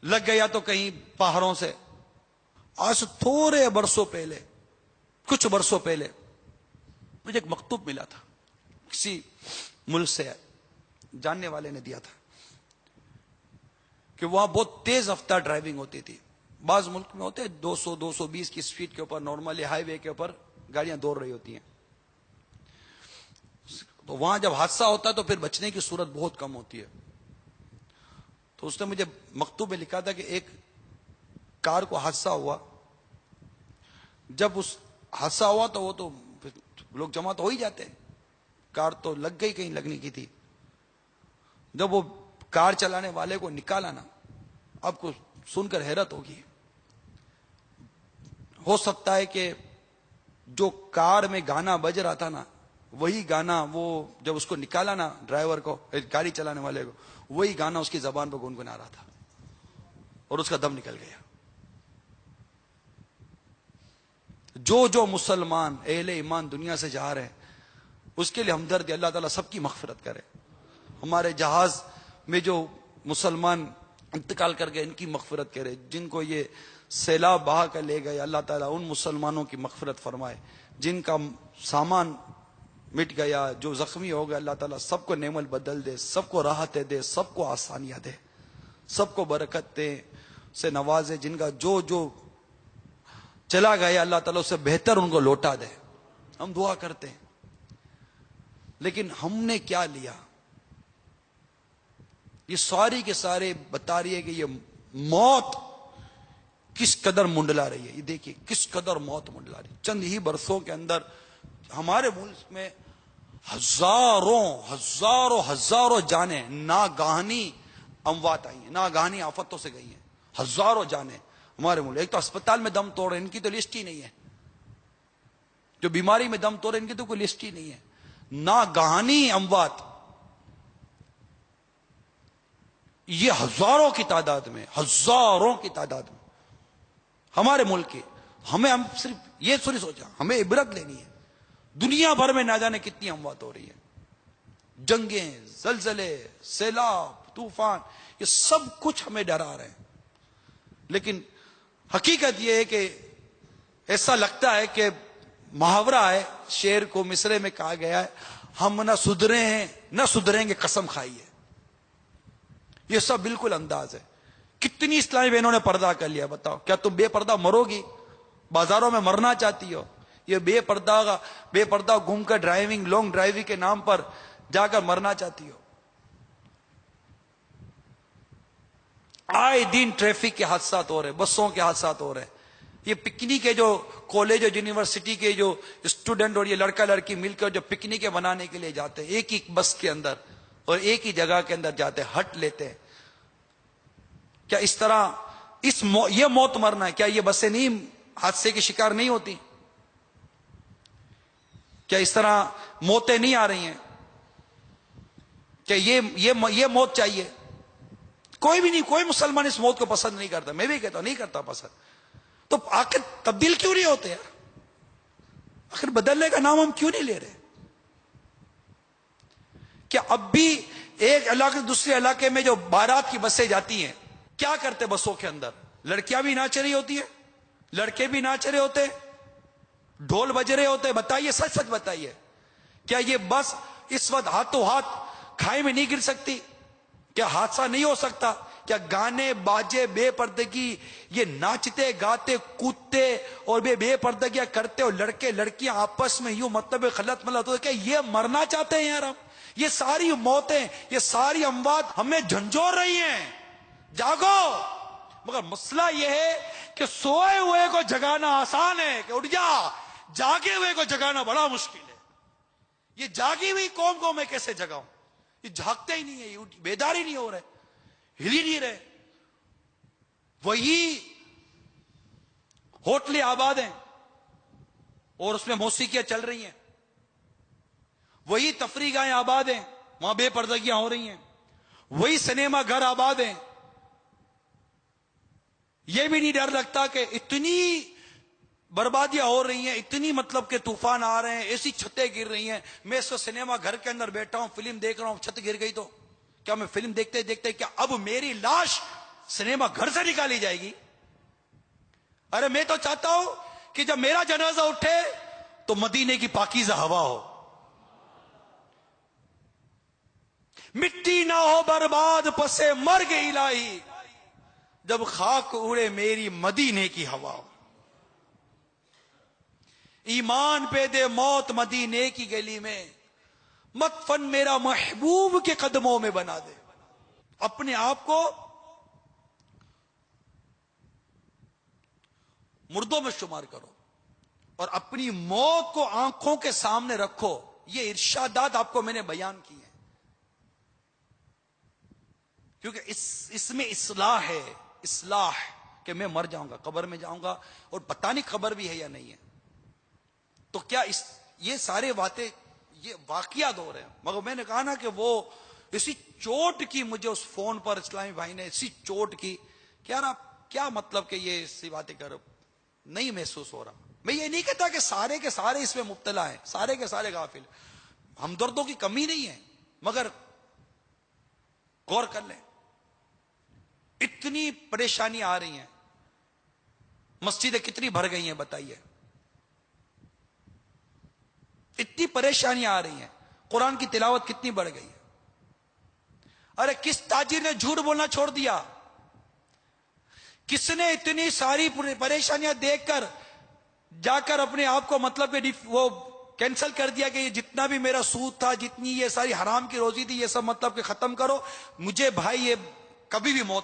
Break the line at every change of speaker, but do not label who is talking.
لگ گیا تو کہیں پہاڑوں سے. آج سے تھوڑے برسوں پہلے، کچھ برسوں پہلے مجھے ایک مکتوب ملا تھا، کسی ملک سے جاننے والے نے دیا تھا کہ وہاں بہت تیز رفتار ڈرائیونگ ہوتی تھی. بعض ملک میں ہوتے 200 220 کی سپیڈ کے اوپر نارملی ہائی وے کے اوپر گاڑیاں دوڑ رہی ہوتی ہیں. تو وہاں جب حادثہ ہوتا ہے تو پھر بچنے کی صورت بہت کم ہوتی ہے. تو اس نے مجھے مکتوب میں لکھا تھا کہ ایک کار کو حادثہ ہوا. جب اس حادثہ ہوا تو وہ تو لوگ جمع تو ہو ہی جاتے ہیں، کار تو لگ گئی کہیں لگنے کی تھی. جب وہ کار چلانے والے کو نکالا نا، آپ کو سن کر حیرت ہوگی. ہو سکتا ہے کہ جو کار میں گانا بج رہا تھا نا، وہی گانا وہ جب اس کو نکالا نا ڈرائیور کو، گاڑی چلانے والے کو، وہی گانا اس کی زبان پہ گنگنا رہا تھا اور اس کا دم نکل گیا. جو مسلمان اہل ایمان دنیا سے جا رہے ہیں اس کے لیے ہمدردی، اللہ تعالیٰ سب کی مغفرت کرے. ہمارے جہاز میں جو مسلمان انتقال کر گئے ان کی مغفرت کرے. جن کو یہ سیلاب بہا کر لے گئے اللہ تعالیٰ ان مسلمانوں کی مغفرت فرمائے. جن کا سامان مٹ گیا، جو زخمی ہو گئے، اللہ تعالیٰ سب کو نعمت بدل دے، سب کو راحتیں دے، سب کو آسانیاں دے، سب کو برکت دے، سے نوازے. جن کا جو چلا گیا اللہ تعالیٰ اس سے بہتر ان کو لوٹا دے. ہم دعا کرتے ہیں، لیکن ہم نے کیا لیا؟ یہ ساری کے سارے بتا رہی ہے کہ یہ موت کس قدر منڈلا رہی ہے. یہ دیکھیے کس قدر موت منڈلا رہی ہے. چند ہی برسوں کے اندر ہمارے ملک میں ہزاروں جانیں ناگہانی اموات آئی ہیں، ناگہانی آفتوں سے گئی ہیں. ہزاروں جانیں ہمارے ملک. ایک تو اسپتال میں دم توڑ رہے ان کی تو لسٹ ہی نہیں ہے، جو بیماری میں دم توڑ رہے ان کی تو کوئی لسٹ ہی نہیں ہے. ناگہانی اموات یہ ہزاروں کی تعداد میں ہمارے ملک کے. ہم صرف یہ تھوڑی سوچا، ہمیں عبرت لینی ہے. دنیا بھر میں نہ جانے کتنی اموات ہو رہی ہیں. جنگیں، زلزلے، سیلاب، طوفان، یہ سب کچھ ہمیں ڈرا رہے ہیں. لیکن حقیقت یہ ہے کہ ایسا لگتا ہے کہ محاورہ ہے، شعر کو مصرے میں کہا گیا ہے، ہم نہ سدھرے ہیں نہ سدھریں گے قسم کھائی ہے. یہ سب بالکل انداز ہے. کتنی اسلامی بہنوں نے پردہ کر لیا، بتاؤ کیا تم بے پردہ مرو گی؟ بازاروں میں مرنا چاہتی ہو؟ یہ بے پردہ گھوم کر ڈرائیونگ، لانگ ڈرائیونگ کے نام پر جا کر مرنا چاہتی ہو؟ آئے دن ٹریفک کے حادثات ہو رہے، بسوں کے حادثات ہو رہے. یہ پکنک کے جو کالج اور یونیورسٹی کے جو اسٹوڈنٹ اور یہ لڑکا لڑکی مل کر جو پکنک بنانے کے لیے جاتے ہیں، ایک ہی بس کے اندر اور ایک ہی جگہ کے اندر جاتے ہیں، ہٹ لیتے ہیں. کیا اس طرح یہ موت مرنا ہے؟ کیا یہ بسیں نہیں حادثے کی شکار نہیں ہوتی؟ کیا اس طرح موتیں نہیں آ رہی ہیں؟ کیا یہ موت چاہیے؟ کوئی بھی نہیں، کوئی مسلمان اس موت کو پسند نہیں کرتا. میں بھی کہتا ہوں نہیں کرتا پسند. تو آخر تبدیل کیوں نہیں ہوتے یار؟ آخر بدلنے کا نام ہم کیوں نہیں لے رہے؟ کیا اب بھی ایک علاقے سے دوسرے علاقے میں جو بارات کی بسیں جاتی ہیں، کیا کرتے بسوں کے اندر؟ لڑکیاں بھی ناچ رہی ہوتی ہیں، لڑکے بھی ناچ رہے ہوتے، ڈھول بج رہے ہوتے. بتائیے، سچ سچ بتائیے، کیا یہ بس اس وقت ہاتھوں ہاتھ کھائی میں نہیں گر سکتی؟ کیا حادثہ نہیں ہو سکتا؟ کیا گانے باجے بے پردگی، یہ ناچتے گاتے کودتے اور بے پردگیاں کرتے اور لڑکے لڑکیاں آپس میں یوں مطلب خلط ملت ہوتے، کیا یہ مرنا چاہتے ہیں یار ہم؟ یہ ساری موتیں، یہ ساری اموات ہمیں جھنجھوڑ رہی ہیں. جاگو. مگر مسئلہ یہ ہے کہ سوئے ہوئے کو جگانا آسان ہے کہ اٹھ جا، جاگے ہوئے کو جگانا بڑا مشکل ہے. یہ جاگی ہوئی قوم کو میں کیسے جگاؤں؟ یہ جاگتے ہی نہیں ہے، بیدار ہی نہیں ہو رہے، ہل ہی نہیں رہے. وہی ہوٹلیں آباد ہیں اور اس میں موسیقیاں چل رہی ہیں، وہی تفریح گاہیں آباد ہیں، وہاں بے پردگیاں ہو رہی ہیں، وہی سنیما گھر آباد ہیں. یہ بھی نہیں ڈر لگتا کہ اتنی بربادیاں ہو رہی ہیں، اتنی مطلب کہ طوفان آ رہے ہیں، ایسی چھتیں گر رہی ہیں. میں اس سنیما گھر کے اندر بیٹھا ہوں، فلم دیکھ رہا ہوں، چھت گر گئی تو کیا میں فلم دیکھتے دیکھتے کیا اب میری لاش سنیما گھر سے نکالی جائے گی؟ ارے میں تو چاہتا ہوں کہ جب میرا جنازہ اٹھے تو مدینے کی پاکیزہ ہوا ہو، مٹی نہ ہو برباد پسے مرگ الہی، جب خاک اڑے میری مدینے کی ہوا ہو۔ ایمان پہ دے موت مدینے کی گلی میں، مدفن میرا محبوب کے قدموں میں بنا دے۔ اپنے آپ کو مردوں میں شمار کرو اور اپنی موت کو آنکھوں کے سامنے رکھو۔ یہ ارشادات آپ کو میں نے بیان کی ہیں کیونکہ اس میں اصلاح ہے، اصلاح کہ میں مر جاؤں گا، قبر میں جاؤں گا اور پتہ نہیں خبر بھی ہے یا نہیں ہے۔ تو کیا یہ سارے باتیں یہ واقعات ہو رہے ہیں، مگر میں نے کہا نا کہ وہ اسی چوٹ کی مجھے اس فون پر اسلامی بھائی نے اسی چوٹ کی کہ یار آپ کیا مطلب کہ یہ ایسی باتیں کرو، نہیں محسوس ہو رہا۔ میں یہ نہیں کہتا کہ سارے کے سارے اس میں مبتلا ہیں، سارے کے سارے غافل، ہمدردوں کی کمی نہیں ہے، مگر غور کر لیں اتنی پریشانی آ رہی ہیں، مسجدیں کتنی بھر گئی ہیں بتائیے، اتنی پریشانیاں آ رہی ہیں، قرآن کی تلاوت کتنی بڑھ گئی ہے۔ ارے کس تاجر نے جھوٹ بولنا چھوڑ دیا؟ کس نے اتنی ساری پریشانیاں دیکھ کر جا کر اپنے آپ کو مطلب کہ وہ کینسل کر دیا کہ یہ جتنا بھی میرا سود تھا، جتنی یہ ساری حرام کی روزی تھی، یہ سب مطلب کہ ختم کرو، مجھے بھائی یہ کبھی بھی موت